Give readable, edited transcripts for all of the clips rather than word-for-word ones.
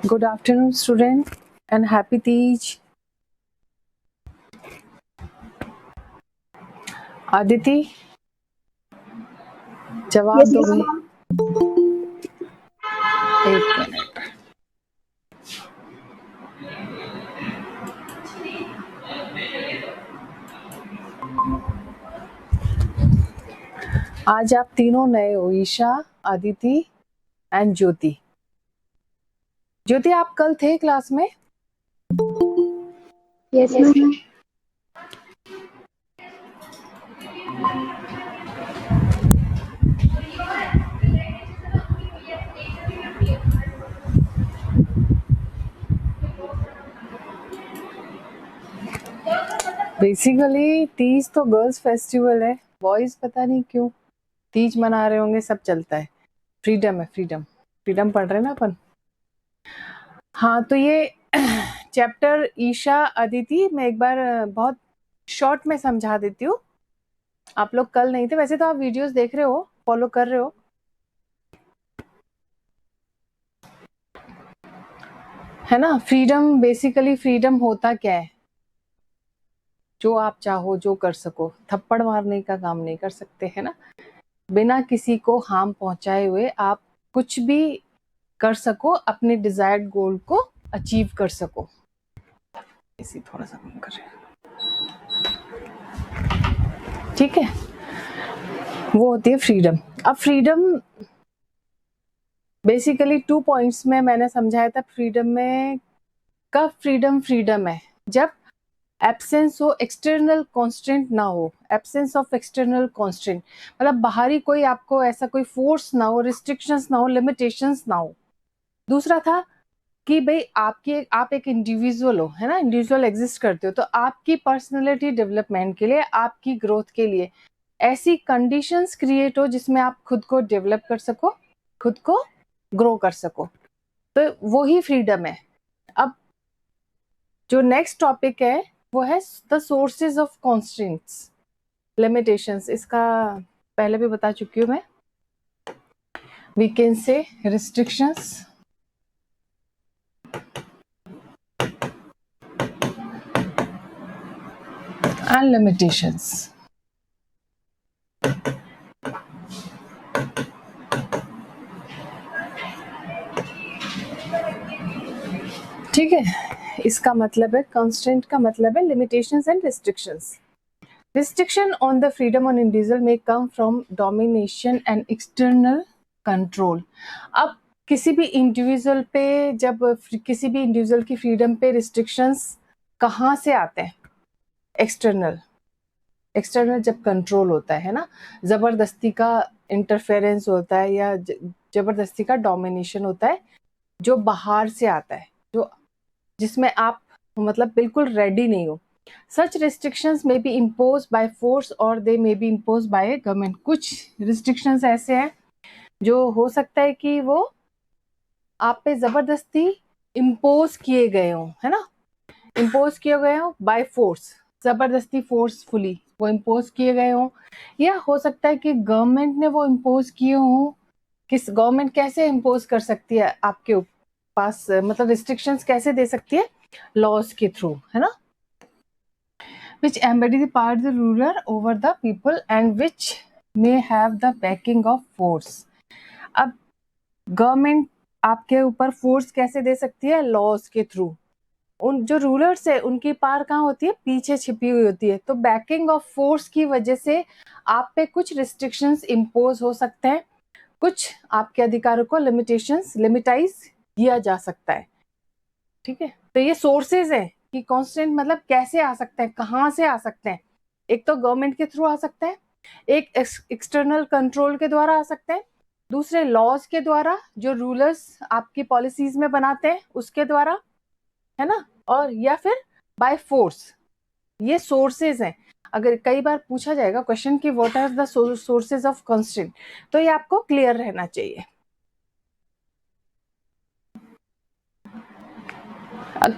Good afternoon, student, and happy Teej. Aditi जवाब Yes, दो yes, भाई। ma'am. एक मिनट। आज आप तीनों नए हो, ईशा, आदिति एंड ज्योति। ज्योति, आप कल थे क्लास में? Yes, ma'am. बेसिकली तीज तो गर्ल्स फेस्टिवल है, बॉयज पता नहीं क्यों तीज मना रहे होंगे, सब चलता है। फ्रीडम है, फ्रीडम फ्रीडम पढ़ रहे हैं ना अपन। हाँ, तो ये चैप्टर ईशा, अदिति, मैं एक बार बहुत शॉर्ट में समझा देती हूँ। आप लोग कल नहीं थे, वैसे तो आप वीडियोस देख रहे हो, फॉलो कर रहे हो, है ना। फ्रीडम, बेसिकली फ्रीडम होता क्या है? जो आप चाहो जो कर सको, थप्पड़ मारने का काम नहीं कर सकते, है ना। बिना किसी को हार्म पहुंचाए हुए आप कुछ भी कर सको, अपने डिजायर्ड गोल को अचीव कर सको। इसी थोड़ा सा कम कर रहे हैं, ठीक है। वो होती है फ्रीडम। अब फ्रीडम बेसिकली 2 पॉइंट्स में मैंने समझाया था। फ्रीडम में कब फ्रीडम फ्रीडम है? जब एब्सेंस हो, एक्सटर्नल कॉन्स्टेंट ना हो। एब्सेंस ऑफ एक्सटर्नल कॉन्स्टेंट मतलब बाहरी कोई आपको ऐसा कोई फोर्स ना हो, रिस्ट्रिक्शंस ना हो, लिमिटेशंस ना हो। दूसरा था कि भाई आप एक इंडिविजुअल हो, है ना, इंडिविजुअल एग्जिस्ट करते हो, तो आपकी पर्सनैलिटी डेवलपमेंट के लिए, आपकी ग्रोथ के लिए ऐसी कंडीशंस क्रिएट हो जिसमें आप खुद को डेवलप कर सको, खुद को ग्रो कर सको, तो वो ही फ्रीडम है। अब जो नेक्स्ट टॉपिक है वो है the sources of constants, limitations. इसका पहले भी बता चुकी हूँ मैं। We can say restrictions, and limitations. ठीक है, इसका मतलब है कंस्टेंट का मतलब है limitations and restrictions. Restriction on the freedom on individual may come from domination and external control. अब किसी भी इंडिविजुअल पे, जब किसी भी इंडिविजुअल की फ्रीडम पे रिस्ट्रिक्शंस कहाँ से आते हैं? एक्सटर्नल। एक्सटर्नल जब कंट्रोल होता है ना, जबरदस्ती का इंटरफेरेंस होता है या जबरदस्ती का डोमिनेशन होता है, जो बाहर से आता है, जो जिसमें आप मतलब बिल्कुल रेडी नहीं हो। Such restrictions may be imposed by force or they may be imposed by a government. कुछ restrictions ऐसे हैं जो हो सकता है कि वो आप पे जबरदस्ती इम्पोज किए गए हों, है ना, इम्पोज किए गए हों बाय फोर्स, जबरदस्ती फोर्सफुली वो इम्पोज किए गए हों, या हो सकता है कि गवर्नमेंट ने वो इम्पोज किए हों। किस गवर्नमेंट कैसे इम्पोज कर सकती है आपके पास, मतलब रिस्ट्रिक्शंस कैसे दे सकती है? लॉज के थ्रू, है ना, which embody the power of the ruler over the people and which may have the backing of force. अब गवर्नमेंट आपके ऊपर फोर्स कैसे दे सकती है? लॉज के थ्रू। उन जो रूलर्स है उनकी पावर कहाँ होती है? पीछे छिपी हुई होती है। तो बैकिंग ऑफ फोर्स की वजह से आप पे कुछ रिस्ट्रिक्शंस इम्पोज हो सकते हैं, कुछ आपके अधिकारों को लिमिटाइज किया जा सकता है। ठीक है, तो ये सोर्सेज है कि कांस्टेंट मतलब कैसे आ सकते हैं, कहाँ से आ सकते हैं। एक तो गवर्नमेंट के थ्रू आ सकते हैं, एक एक्सटर्नल कंट्रोल के द्वारा आ सकते हैं, दूसरे लॉज के द्वारा जो रूलर्स आपकी पॉलिसीज में बनाते हैं उसके द्वारा, है ना, और या फिर बाय फोर्स। ये सोर्सेज हैं। अगर कई बार पूछा जाएगा क्वेश्चन कि what are the sources of constant, तो ये आपको क्लियर रहना चाहिए।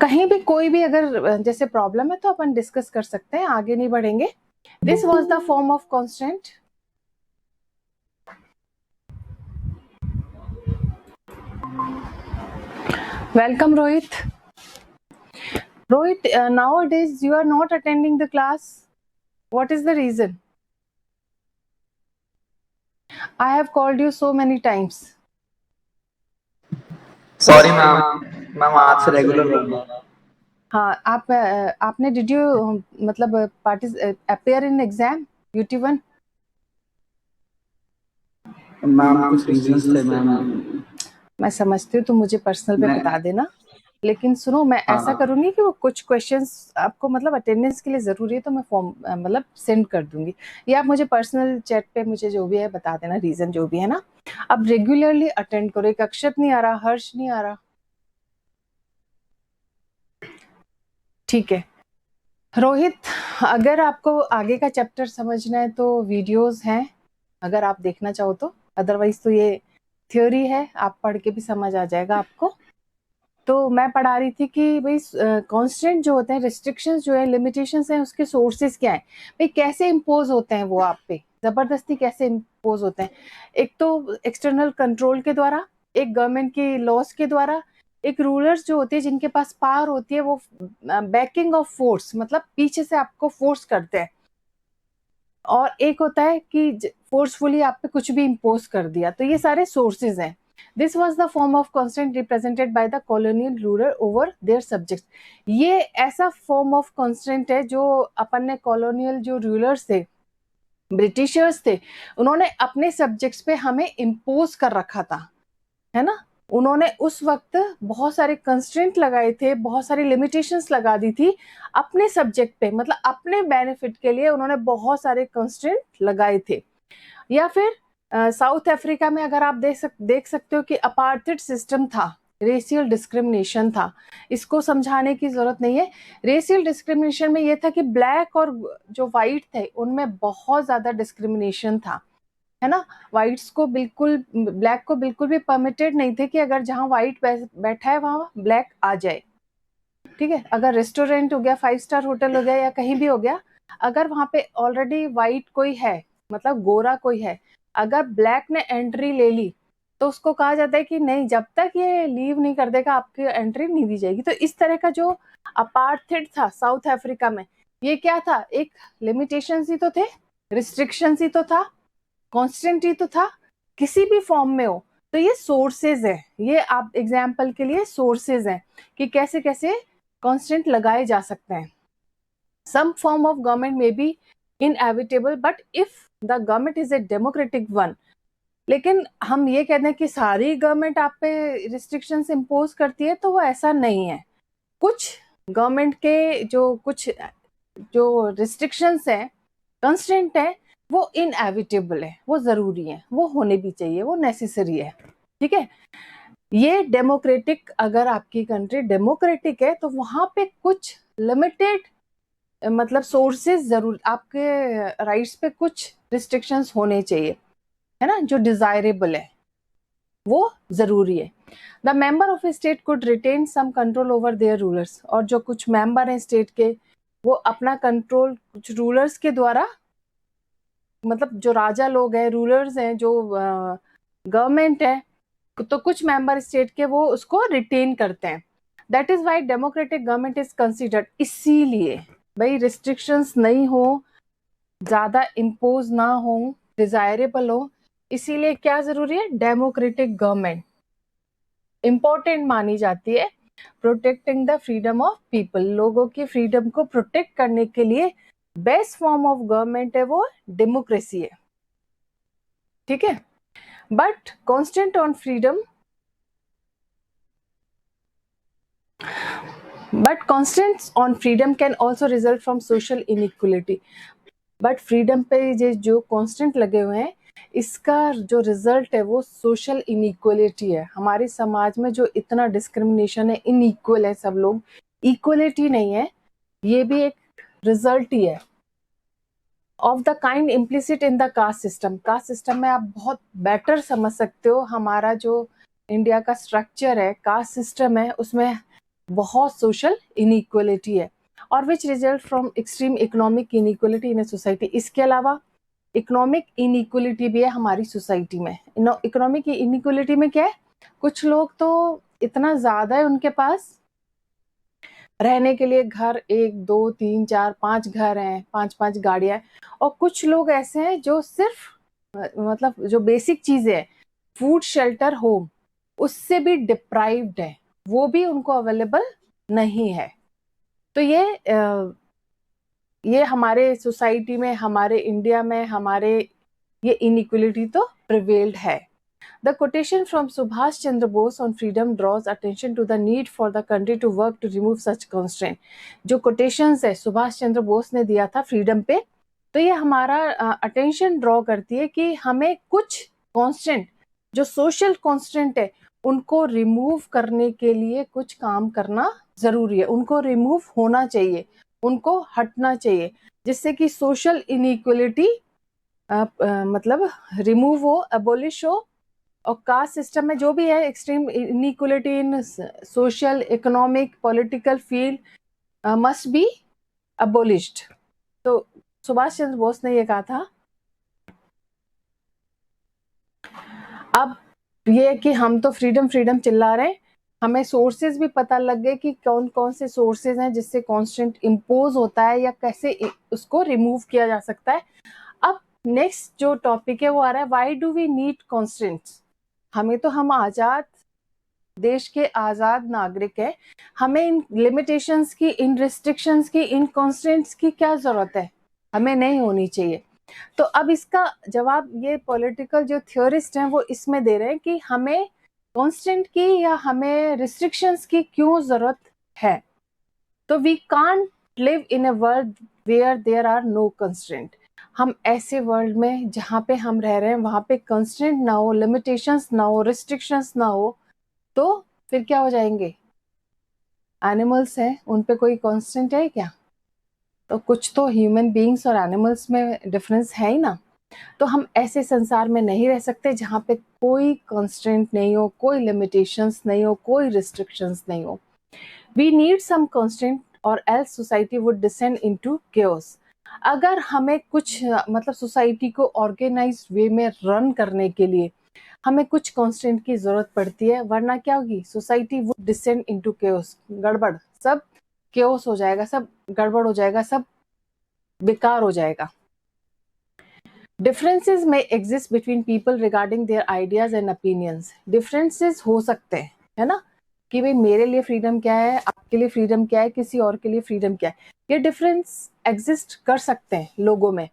कहीं भी कोई भी अगर जैसे प्रॉब्लम है तो अपन डिस्कस कर सकते हैं, आगे नहीं बढ़ेंगे। This was the form of constant. Welcome, Rohit. Rohit, nowadays you are not attending the class. What is the reason? I have called you so many times. Sorry ma'am, ma'am आज से regular रहूंगा। हाँ, आपने did you मतलब appear in exam UT1? Ma'am कुछ reasons थे ma'am. मैं समझती हूँ, तो मुझे पर्सनल पे बता देना। लेकिन सुनो, मैं ऐसा करूंगी कि वो कुछ क्वेश्चंस आपको मतलब अटेंडेंस के लिए जरूरी है, तो मैं फॉर्म मतलब सेंड कर दूंगी, या आप मुझे पर्सनल चैट पे मुझे जो भी है बता देना, रीजन जो भी है ना। अब रेगुलरली अटेंड करो। एक अक्षत नहीं आ रहा, हर्ष नहीं आ रहा, ठीक है। रोहित, अगर आपको आगे का चैप्टर समझना है तो वीडियोस हैं, अगर आप देखना चाहो तो। अदरवाइज तो ये थ्योरी है, आप पढ़ के भी समझ आ जाएगा आपको। तो मैं पढ़ा रही थी कि भाई कांस्टेंट जो होते हैं, रिस्ट्रिक्शंस जो है, लिमिटेशंस हैं, उसके सोर्सेज क्या है, भाई कैसे इम्पोज होते हैं वो आप पे, जबरदस्ती कैसे इम्पोज होते हैं। एक तो एक्सटर्नल कंट्रोल के द्वारा, एक गवर्नमेंट की लॉस के द्वारा, एक रूलर्स जो होते हैं जिनके पास पावर होती है, वो बैकिंग ऑफ फोर्स, मतलब पीछे से आपको फोर्स करते हैं, और एक होता है कि फोर्सफुली आप पे कुछ भी इम्पोज कर दिया। तो ये सारे सोर्सेज हैं। This was the form of constant represented by the colonial ruler over their subject. ये ऐसा फॉर्म ऑफ कॉन्स्टेंट है जो अपन ने कॉलोनियल जो रूलर्स थे, ब्रिटिशर्स थे, उन्होंने अपने सब्जेक्ट्स पे हमें इम्पोज कर रखा था, है ना। उन्होंने उस वक्त बहुत सारे कंस्ट्रेंट लगाए थे, बहुत सारी लिमिटेशंस लगा दी थी अपने सब्जेक्ट पे, मतलब अपने बेनिफिट के लिए उन्होंने बहुत सारे कंस्ट्रेंट लगाए थे। या फिर साउथ अफ्रीका में अगर आप देख सकते हो कि अपार्थाइड सिस्टम था, रेशियल डिस्क्रिमिनेशन था। इसको समझाने की जरूरत नहीं है। रेशियल डिस्क्रिमिनेशन में ये था कि ब्लैक और जो व्हाइट थे उनमें बहुत ज्यादा डिस्क्रिमिनेशन था, है ना। व्हाइट्स को बिल्कुल, ब्लैक को बिल्कुल भी परमिटेड नहीं थे कि अगर जहां व्हाइट बैठा है वहां ब्लैक आ जाए, ठीक है। अगर रेस्टोरेंट हो गया, 5 स्टार होटल हो गया, या कहीं भी हो गया, अगर वहां पे ऑलरेडी व्हाइट कोई है, मतलब गोरा कोई है, अगर ब्लैक ने एंट्री ले ली, तो उसको कहा जाता है कि नहीं, जब तक ये लीव नहीं कर देगा आपकी एंट्री नहीं दी जाएगी। तो इस तरह का जो अपार्थाइड था साउथ अफ्रीका में, ये क्या था, एक लिमिटेशन ही तो थे, रिस्ट्रिक्शन ही तो था, कॉन्स्टेंट ही तो था, किसी भी फॉर्म में हो। तो ये सोर्सेज है, ये आप एग्जाम्पल के लिए सोर्सेज हैं कि कैसे कैसे कॉन्स्टेंट लगाए जा सकते हैं। Some form of government may be inevitable, but if the government is a democratic one. लेकिन हम ये कहते हैं कि सारी गवर्नमेंट आप पे रिस्ट्रिक्शंस इम्पोज करती है, तो वो ऐसा नहीं है। कुछ गवर्नमेंट के जो रिस्ट्रिक्शंस है, कंस्टेंट है, वो इनएविटेबल है, वो जरूरी है, वो होने भी चाहिए, वो नेसेसरी है, ठीक है। ये डेमोक्रेटिक, अगर आपकी कंट्री डेमोक्रेटिक है तो वहां पे कुछ लिमिटेड मतलब सोर्सेज जरूर, आपके राइट्स पे कुछ रिस्ट्रिक्शंस होने चाहिए, है ना, जो डिजायरेबल है, वो जरूरी है। The member of a state could retain some control over their rulers, और जो कुछ मेंबर हैं स्टेट के, वो अपना कंट्रोल कुछ रूलर्स के द्वारा, मतलब जो राजा लोग हैं, रूलर्स हैं, जो गवर्नमेंट है, तो कुछ मेंबर स्टेट के वो उसको रिटेन करते हैं। That is why democratic government is considered. इसीलिए भाई रिस्ट्रिक्शंस नहीं हो, ज्यादा इम्पोज ना हो, डिजायरेबल हो, इसीलिए क्या जरूरी है, डेमोक्रेटिक गवर्नमेंट इंपॉर्टेंट मानी जाती है। Protecting the freedom of people, लोगों की फ्रीडम को प्रोटेक्ट करने के लिए बेस्ट फॉर्म ऑफ गवर्नमेंट है वो डेमोक्रेसी है, ठीक है। But constant on freedom, but constant on freedom can also result from social inequality. But freedom पे ये जो कॉन्स्टेंट लगे हुए हैं, इसका जो रिजल्ट है वो सोशल इनइक्वलिटी है। हमारे समाज में जो इतना डिस्क्रिमिनेशन है, इनइक्वल है, सब लोग इक्वलिटी नहीं है, ये भी एक रिजल्ट ही है of the kind implicit in the caste system. Caste system में आप बहुत बेटर समझ सकते हो, हमारा जो इंडिया का स्ट्रक्चर है, कास्ट सिस्टम है, उसमें बहुत सोशल इनइक्वलिटी है, और which result from extreme economic inequality in a society. इसके अलावा इकोनॉमिक इनइक्वलिटी भी है हमारी सोसाइटी में। इकोनॉमिक इनइक्वलिटी में क्या है, कुछ लोग तो इतना ज्यादा है उनके पास, रहने के लिए घर 1 2 3 4 5 घर हैं, 5 5 गाड़ियां हैं। और कुछ लोग ऐसे हैं जो सिर्फ मतलब जो बेसिक चीजें हैं, फूड शेल्टर होम, उससे भी डिप्राइव्ड है, वो भी उनको अवेलेबल नहीं है। तो ये हमारे सोसाइटी में, हमारे इंडिया में, हमारे ये इनइक्वलिटी तो प्रिवेल्ड है। The quotation from Subhash Chandra Bose on freedom draws attention to the need for the country to work to remove such constraint. जो quotations है सुभाष चंद्र बोस ने दिया था फ्रीडम पे, तो ये हमारा अटेंशन ड्रॉ करती है कि हमें कुछ कॉन्स्टेंट, जो सोशल कॉन्स्टेंट है, उनको रिमूव करने के लिए कुछ काम करना जरूरी है, उनको रिमूव होना चाहिए, उनको हटना चाहिए, जिससे कि सोशल इनइक्वलिटी मतलब रिमूव हो, अबोलिश हो। और कास्ट सिस्टम में जो भी है extreme inequality in social, economic, political field must be abolished. तो सुभाष चंद्र बोस ने ये कहा था। अब ये कि हम तो फ्रीडम फ्रीडम चिल्ला रहे हैं, हमें सोर्सेज भी पता लग गए कि कौन कौन से सोर्सेज हैं जिससे कांस्टेंट इम्पोज होता है या कैसे उसको रिमूव किया जा सकता है। अब नेक्स्ट जो टॉपिक है वो आ रहा है, why do we need constants. हमें तो, हम आजाद देश के आजाद नागरिक है, हमें इन लिमिटेशंस की, इन रिस्ट्रिक्शंस की, इन कॉन्स्टेंट्स की क्या जरूरत है, हमें नहीं होनी चाहिए। तो अब इसका जवाब ये पॉलिटिकल जो थियोरिस्ट हैं वो इसमें दे रहे हैं कि हमें कांस्टेंट की या हमें रिस्ट्रिक्शंस की क्यों जरूरत है। तो we can't live in a world where there are no constraint. हम ऐसे वर्ल्ड में जहाँ पे हम रह रहे हैं वहां पे कंस्ट्रेंट ना हो, लिमिटेशंस ना हो, रिस्ट्रिक्शंस ना हो, तो फिर क्या हो जाएंगे। एनिमल्स हैं, उन पे कोई कांस्टेंट है क्या? तो कुछ तो ह्यूमन बीइंग्स और एनिमल्स में डिफरेंस है ही ना। तो हम ऐसे संसार में नहीं रह सकते जहाँ पे कोई कंस्ट्रेंट नहीं हो, कोई लिमिटेशंस नहीं हो, कोई रिस्ट्रिक्शंस नहीं हो। वी नीड सम कंस्ट्रेंट और else society would descend into chaos. अगर हमें कुछ मतलब सोसाइटी को ऑर्गेनाइज्ड वे में रन करने के लिए हमें कुछ कांस्टेंट की जरूरत पड़ती है, वरना क्या होगी, society would descend into chaos, गड़बड़, सब केओस हो जाएगा, सब गड़बड़ हो जाएगा, सब बेकार हो जाएगा। डिफरेंसेस में exist between people regarding their ideas and opinions. Differences हो सकते हैं, है ना, कि भाई मेरे लिए फ्रीडम क्या है, आपके लिए फ्रीडम क्या है, किसी और के लिए फ्रीडम क्या है। ये डिफरेंस एग्जिस्ट कर सकते हैं लोगों में,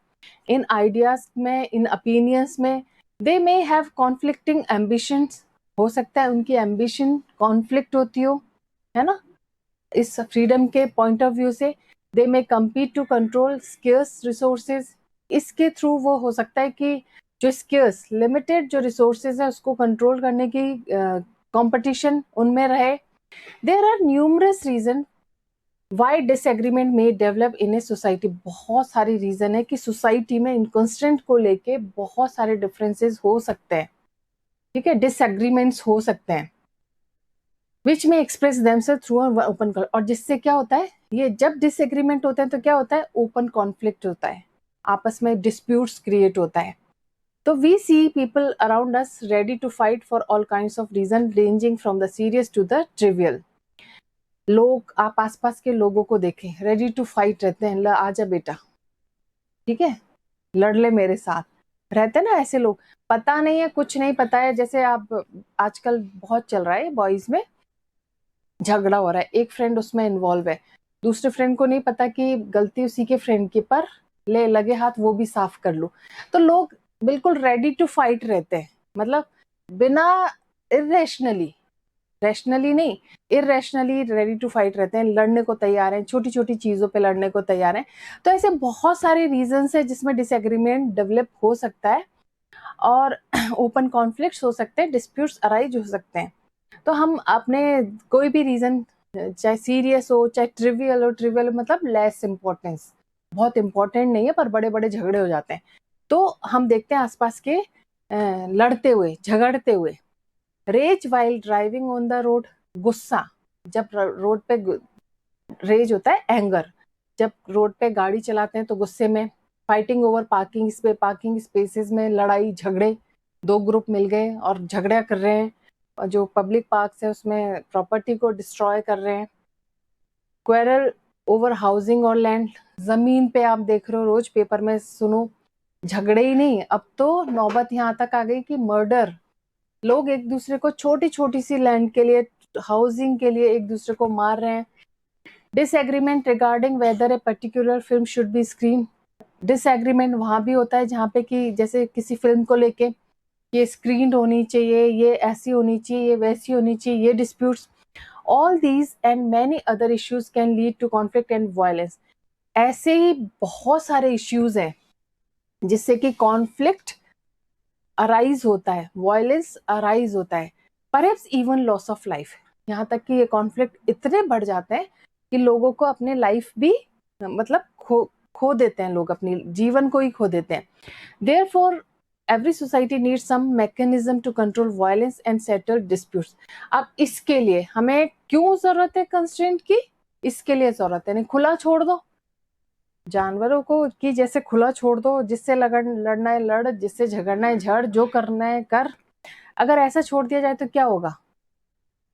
इन आइडियाज में, इन ओपिनियंस में। दे मे हैव कॉन्फ्लिक्टिंग एम्बिशंस, हो सकता है उनकी एम्बिशन कॉन्फ्लिक्ट होती हो, है ना, इस फ्रीडम के पॉइंट ऑफ व्यू से। They may compete to control scarce resources, इसके थ्रू वो हो सकता है कि जो स्केर्स, लिमिटेड जो रिसोर्सेज है उसको कंट्रोल करने की कंपटीशन उनमें रहे। There are numerous reason why disagreement में डेवलप इन ए सोसाइटी। बहुत सारी रीजन है कि सोसाइटी में इन कंस्टेंट को लेके बहुत सारे डिफरेंसेस हो सकते हैं, ठीक है, डिसएग्रीमेंट्स हो सकते हैं, विच में एक्सप्रेस देमसेल्फ थ्रू ओपन। और जिससे क्या होता है, ये जब डिसएग्रीमेंट होते हैं तो क्या होता है, ओपन कॉन्फ्लिक्ट होता है, आपस में डिस्प्यूट्स क्रिएट होता है। तो we see people around us ready to fight for all kinds of reason ranging from the serious to the trivial. लोग, आप आसपास के लोगों को देखें, रेडी टू फाइट रहते हैं, आजा बेटा, ठीक है, लड़ ले मेरे साथ, रहते ना ऐसे लोग। पता नहीं है, कुछ नहीं पता है, जैसे आप आजकल बहुत चल रहा है बॉयज में, झगड़ा हो रहा है, एक फ्रेंड उसमें इन्वॉल्व है, दूसरे फ्रेंड को नहीं पता कि गलती उसी के फ्रेंड की, पर ले लगे हाथ वो भी साफ कर लो। तो लोग बिल्कुल रेडी टू फाइट रहते हैं, मतलब बिना, इरेशनली, रैशनली नहीं, इरेशनली रेडी टू फाइट रहते हैं, लड़ने को तैयार हैं, छोटी छोटी चीजों पे लड़ने को तैयार हैं। तो ऐसे बहुत सारे रीजंस है जिसमें डिसएग्रीमेंट डेवलप हो सकता है और ओपन कॉन्फ्लिक्ट्स हो सकते हैं, डिस्प्यूट्स अराइज हो सकते हैं। तो हम अपने कोई भी रीजन, चाहे सीरियस हो चाहे ट्रिवियल हो, ट्रिवियल मतलब लेस इम्पोर्टेंस, बहुत इंपॉर्टेंट नहीं है पर बड़े बड़े झगड़े हो जाते हैं, तो हम देखते हैं आसपास के लड़ते हुए, झगड़ते हुए। Rage while driving on the road, गुस्सा, जब रोड पे रेज होता है, एंगर, जब रोड पे गाड़ी चलाते हैं तो गुस्से में। फाइटिंग ओवर पार्किंग स्पेसेस में लड़ाई झगड़े, दो ग्रुप मिल गए और झगड़ा कर रहे हैं, जो पब्लिक पार्क्स है उसमें प्रॉपर्टी को डिस्ट्रॉय कर रहे हैं। क्वेरल ओवर हाउसिंग और लैंड, जमीन पे आप देख रहे हो, रोज पेपर में सुनो, झगड़े ही नहीं, अब तो नौबत यहाँ तक आ गई कि मर्डर, लोग एक दूसरे को छोटी छोटी सी लैंड के लिए, हाउसिंग के लिए एक दूसरे को मार रहे हैं। Disagreement regarding whether a particular film should be screen, disagreement वहां भी होता है जहाँ पे कि जैसे किसी फिल्म को लेके ये स्क्रीन होनी चाहिए, ये ऐसी होनी चाहिए, ये वैसी होनी चाहिए, ये disputes, all these and many other issues can lead to conflict and violence. ऐसे ही बहुत सारे इश्यूज हैं जिससे कि कॉन्फ्लिक्ट अराइज होता है, वायलेंस अराइज होता है, perhaps even loss of life. यहाँ तक कि ये कॉन्फ्लिक्ट इतने बढ़ जाते हैं कि लोगों को अपने लाइफ भी मतलब खो देते हैं, लोग अपनी जीवन को ही खो देते हैं। Therefore every society needs some mechanism to control violence and settle disputes. अब इसके लिए हमें क्यों जरूरत है कंस्ट्रेंट की? इसके लिए जरूरत है, नहीं खुला छोड़ दो जानवरों को कि जैसे खुला छोड़ दो, जिससे लड़ना है लड़, जिससे झगड़ना है झड़, जो करना है कर। अगर ऐसा छोड़ दिया जाए तो क्या होगा?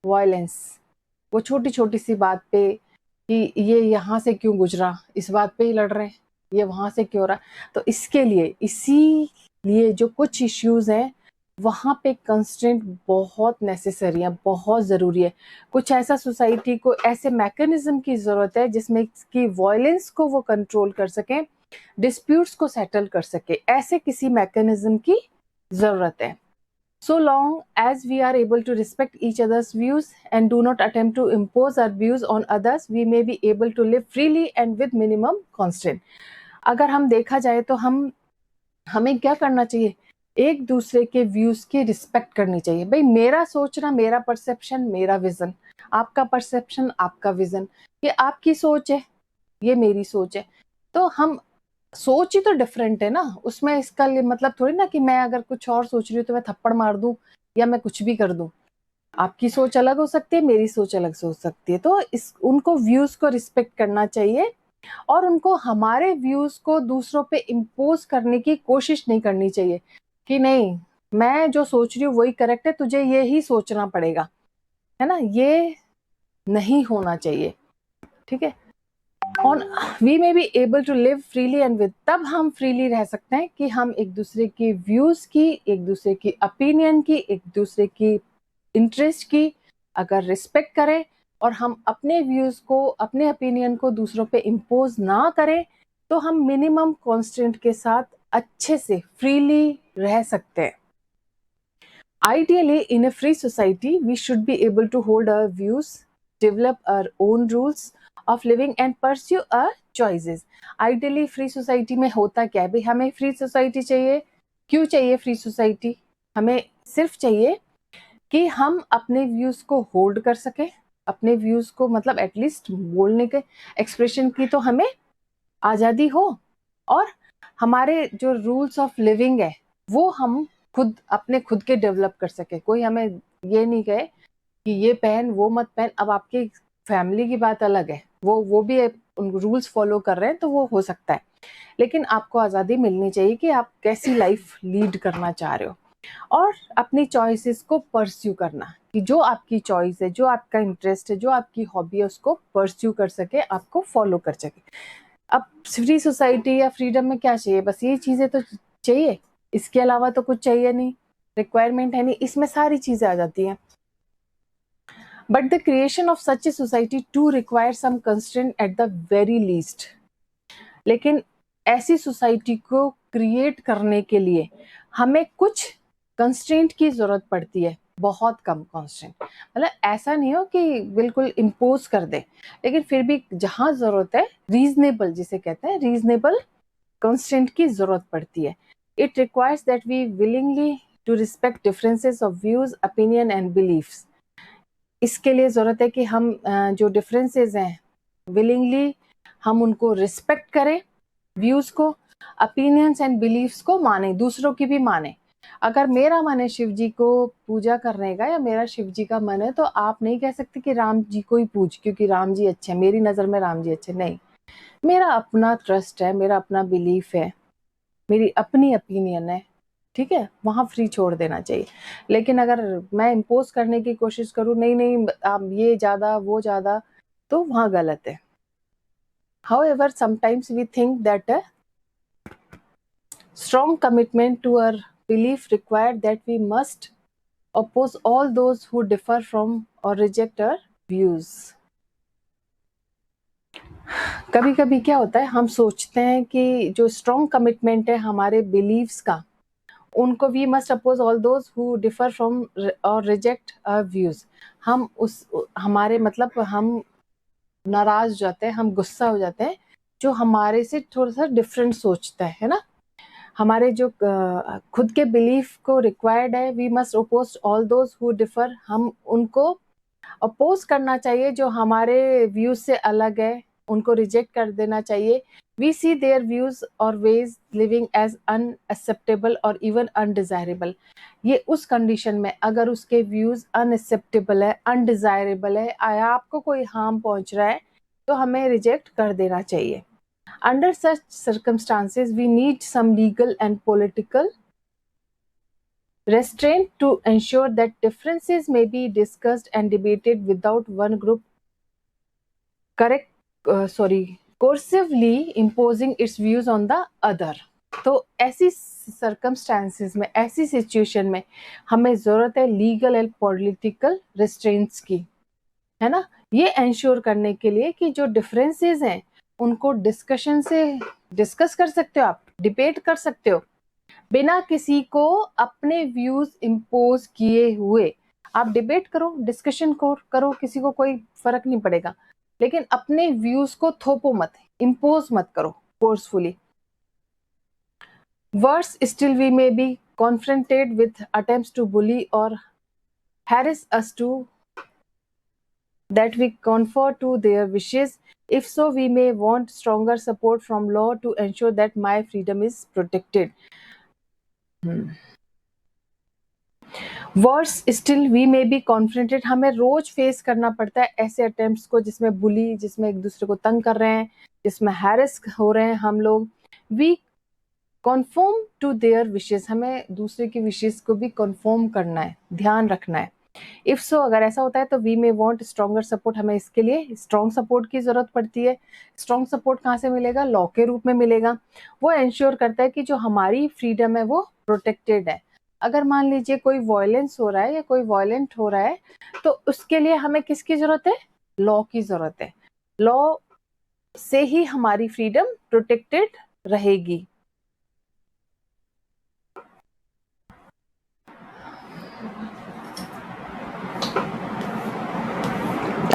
वायलेंस। वो छोटी छोटी सी बात पे कि ये यहाँ से क्यों गुजरा, इस बात पे ही लड़ रहे हैं, ये वहां से क्यों रहा। तो इसके लिए, इसीलिए जो कुछ इश्यूज हैं वहां पे कंस्ट्रेंट बहुत नेसेसरी है, बहुत जरूरी है। कुछ ऐसा सोसाइटी को ऐसे मैकेनिज्म की जरूरत है जिसमें कि वायलेंस को वो कंट्रोल कर सके, डिस्प्यूट्स को सेटल कर सके, ऐसे किसी मैकेनिज्म की जरूरत है। So long as we are able to respect each other's views and do not attempt to impose our views on others, we may be able to live freely and with minimum constraint. अगर हम देखा जाए तो हमें क्या करना चाहिए? एक दूसरे के व्यूज की रिस्पेक्ट करनी चाहिए। भाई मेरा सोचना, मेरा परसेप्शन, मेरा विजन, आपका परसेप्शन, आपका विजन, ये आपकी सोच है, ये मेरी सोच है, तो हम सोच ही तो डिफरेंट है ना। उसमें इसका मतलब थोड़ी ना कि मैं अगर कुछ और सोच रही हूँ तो मैं थप्पड़ मार दूं या मैं कुछ भी कर दूं। आपकी सोच अलग हो सकती है, मेरी सोच अलग हो सकती है, तो इस उनको व्यूज को रिस्पेक्ट करना चाहिए और उनको हमारे व्यूज को दूसरों पे इम्पोज करने की कोशिश नहीं करनी चाहिए कि नहीं मैं जो सोच रही हूँ वही करेक्ट है, तुझे ये ही सोचना पड़ेगा, है ना। ये नहीं होना चाहिए, ठीक है। On we may be able to live freely and with, तब हम फ्रीली रह सकते हैं कि हम एक दूसरे की व्यूज की, एक दूसरे की ओपिनियन की, एक दूसरे की इंटरेस्ट की अगर रिस्पेक्ट करें और हम अपने व्यूज को, अपने ओपिनियन को दूसरों पे इम्पोज ना करें, तो हम मिनिमम कॉन्स्टेंट के साथ अच्छे से फ्रीली रह सकते हैं। Ideally, in a free society, we should be able to hold our views, develop our own rules of living and pursue our choices. Ideally, free society में होता क्या है भाई? हमें free society चाहिए। क्यों चाहिए free society? हमें सिर्फ चाहिए कि हम अपने व्यूज को होल्ड कर सके, अपने व्यूज को मतलब एटलीस्ट बोलने के, एक्सप्रेशन की तो हमें आज़ादी हो, और हमारे जो रूल्स ऑफ लिविंग है वो हम खुद अपने खुद के डेवलप कर सके। कोई हमें ये नहीं कहे कि ये पहन वो मत पहन। अब आपकी फैमिली की बात अलग है, वो भी उन रूल्स फॉलो कर रहे हैं तो वो हो सकता है, लेकिन आपको आज़ादी मिलनी चाहिए कि आप कैसी लाइफ लीड करना चाह रहे हो और अपनी चॉइसेस को परस्यू करना, कि जो आपकी चॉइस है, जो आपका इंटरेस्ट है, जो आपकी हॉबी है, उसको परस्यू कर सके, आपको फॉलो कर सके। अब फ्री सोसाइटी या फ्रीडम में क्या चाहिए? बस ये चीजें तो चाहिए, इसके अलावा तो कुछ चाहिए नहीं, रिक्वायरमेंट है नहीं, इसमें सारी चीजें आ जाती हैं। But the creation of such a society to require some constraint at the very least. लेकिन ऐसी सोसाइटी को क्रिएट करने के लिए हमें कुछ कंस्ट्रेंट की जरूरत पड़ती है, बहुत कम कंस्ट्रेंट, मतलब ऐसा नहीं हो कि बिल्कुल इम्पोज कर दे, लेकिन फिर भी जहां जरूरत है, रीजनेबल जिसे कहते हैं, रीजनेबल कंस्ट्रेंट की जरूरत पड़ती है। It requires that we willingly to respect differences of views, opinion and beliefs. इसके लिए जरूरत है कि हम जो डिफरेंसेस हैं विलिंगली हम उनको रिस्पेक्ट करें, व्यूज को, ओपिनियंस एंड बिलीफ्स को माने, दूसरों की भी माने। अगर मेरा मन है शिव जी को पूजा करने का या मेरा शिव जी का मन है, तो आप नहीं कह सकते कि राम जी को ही पूज क्योंकि राम जी अच्छे हैं, मेरी नजर में राम जी अच्छे नहीं। मेरा अपना ट्रस्ट है, मेरा अपना बिलीफ है, मेरी अपनी ओपिनियन है, ठीक है, वहाँ फ्री छोड़ देना चाहिए। लेकिन अगर मैं इम्पोज करने की कोशिश करूँ, नहीं नहीं आप ये ज़्यादा वो ज़्यादा, तो वहाँ गलत है। However, sometimes we think that a strong commitment to our belief required that we must oppose all those who differ from or reject our views. कभी कभी क्या होता है, हम सोचते हैं कि जो स्ट्रॉन्ग कमिटमेंट है हमारे बिलीव्स का, उनको we must oppose all those who differ from और रिजेक्ट आवर व्यूज। हम उस हमारे मतलब हम नाराज हो जाते हैं, हम गुस्सा हो जाते हैं जो हमारे से थोड़ा सा डिफरेंट सोचता है ना। हमारे जो खुद के बिलीफ को रिक्वायर्ड है, we must oppose all those who differ, हम उनको अपोज करना चाहिए जो हमारे व्यूज से अलग है, उनको रिजेक्ट कर देना चाहिए। वी सी देयर व्यूज और वेज लिविंग एज अनएक्सेप्टेबल और इवन अनडिजायरेबल। ये उस कंडीशन में अगर उसके व्यूज अनएक्सेप्टेबल है, अनडिजायरेबल है, या आपको कोई हार्म पहुंच रहा है, तो हमें रिजेक्ट कर देना चाहिए। Under such circumstances, we need some legal and political restraint to ensure that differences may be discussed and debated without one group coercively imposing its views on the other. तो ऐसी सर्कमस्टांसिस में, ऐसी situation में हमें जरूरत है legal and political रेस्ट्रेंट्स की, है ना। ये एंश्योर करने के लिए कि जो डिफरेंसेस हैं उनको डिस्कशन से डिस्कस कर सकते हो, आप डिबेट कर सकते हो बिना किसी को अपने व्यूज इम्पोज किए हुए। आप डिबेट करो, डिस्कशन करो, किसी को कोई फर्क नहीं पड़ेगा, लेकिन अपने व्यूज को थोपो मत, इम्पोज मत करो forcefully. Worse still, we may be confronted with attempts to bully or harass us to that we conform to their wishes. If so, we may want stronger support from law to ensure that my freedom is protected. Worse still, we may be confronted, हमें रोज face करना पड़ता है ऐसे attempts को जिसमें बुली, जिसमें एक दूसरे को तंग कर रहे हैं, जिसमें हैरेस हो रहे हैं हम लोग। We conform to their wishes, हमें दूसरे की विशेज को भी कॉन्फॉर्म करना है, ध्यान रखना है। इफ सो, अगर ऐसा होता है तो we may want stronger support, हमें इसके लिए स्ट्रॉन्ग सपोर्ट की जरूरत पड़ती है। स्ट्रॉन्ग सपोर्ट कहाँ से मिलेगा? लॉ के रूप में मिलेगा। वो एंश्योर करता है कि जो हमारी फ्रीडम है वो प्रोटेक्टेड है। अगर मान लीजिए कोई वायलेंस हो रहा है या कोई वायलेंट हो रहा है, तो उसके लिए हमें किसकी जरूरत है? लॉ की जरूरत है। लॉ से ही हमारी फ्रीडम प्रोटेक्टेड रहेगी।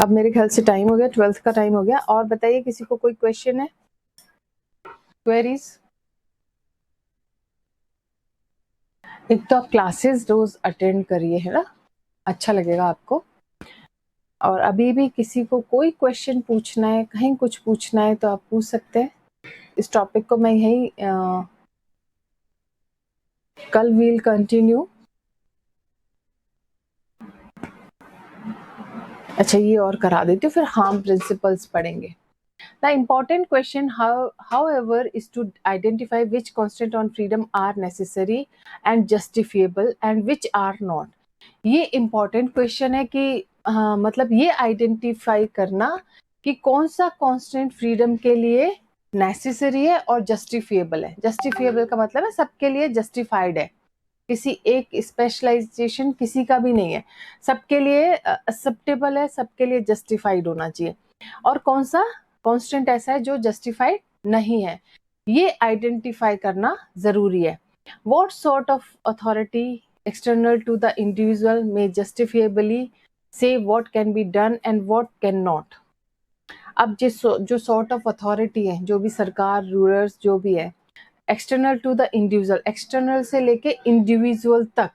अब मेरे ख्याल से टाइम हो गया, 12th का टाइम हो गया। और बताइए, किसी को कोई क्वेश्चन है, क्वेरीज? एक तो आप क्लासेस रोज अटेंड करिए, है ना, अच्छा लगेगा आपको। और अभी भी किसी को कोई क्वेश्चन पूछना है, कहीं कुछ पूछना है, तो आप पूछ सकते हैं। इस टॉपिक को मैं यही कल वील कंटिन्यू। अच्छा, ये और करा देती हूँ, फिर हार्म प्रिंसिपल्स पढ़ेंगे। The important question, however, is to identify which constraints on freedom are necessary and justifiable and which are not. ये important question है कि मतलब ये आइडेंटिफाई करना कि कौन सा कॉन्स्टेंट फ्रीडम के लिए नेसेसरी है और जस्टिफिएबल है। जस्टिफिएबल का मतलब है सबके लिए जस्टिफाइड है, किसी एक स्पेशलाइजेशन किसी का भी नहीं है, सबके लिए एक्सेप्टेबल है, सबके लिए जस्टिफाइड होना चाहिए। और कौन सा कॉन्स्टेंट ऐसा है जो जस्टिफाइड नहीं है, ये आइडेंटिफाई करना जरूरी है। What sort of authority external to the individual may justifiably say what can be done and what cannot? अब जो सॉर्ट ऑफ अथॉरिटी है, जो भी सरकार, रूलर्स, जो भी है, external to the individual, external से लेके इंडिविजुअल तक,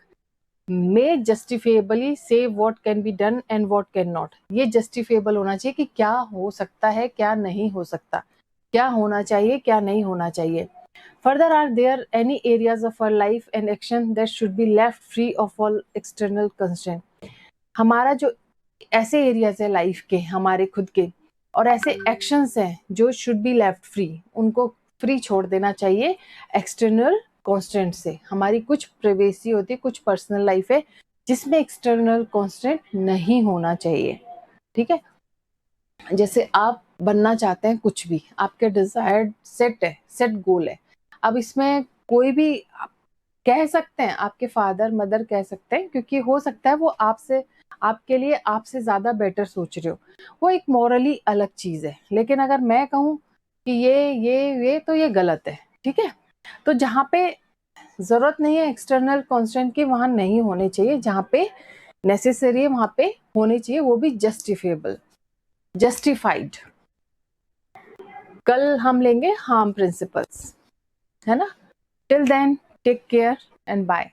में जस्टिफिएबली से what can be done and what can not. ये जस्टिफिएबल होना चाहिए कि क्या हो सकता है, क्या नहीं हो सकता, क्या होना चाहिए, क्या नहीं होना चाहिए। Further, are there any areas of our life and action that should be left free of all external constraint? हमारा जो ऐसे एरियाज है लाइफ के, हमारे खुद के, और ऐसे एक्शंस हैं जो शुड बी लेफ्ट फ्री, उनको फ्री छोड़ देना चाहिए एक्सटर्नल कॉन्स्टेंट से, हमारी कुछ प्राइवेसी होती है, कुछ पर्सनल लाइफ है जिसमें एक्सटर्नल कॉन्स्टेंट नहीं होना चाहिए। ठीक है, जैसे आप बनना चाहते हैं कुछ भी, आपके डिजायर्ड सेट है, सेट गोल है। अब इसमें कोई भी आप कह सकते हैं, आपके फादर मदर कह सकते हैं, क्योंकि हो सकता है वो आपसे, आपके लिए आपसे ज्यादा बेटर सोच रहे हो, वो एक मॉरली अलग चीज है। लेकिन अगर मैं कहूँ कि ये तो ये गलत है, ठीक है, तो जहाँ पे जरूरत नहीं है एक्सटर्नल कॉन्स्टेंट की वहां नहीं होने चाहिए, जहाँ पे नेसेसरी है वहां पे होने चाहिए, वो भी जस्टिफिएबल, जस्टिफाइड। कल हम लेंगे हार्म प्रिंसिपल्स, है ना। Till then take care and bye.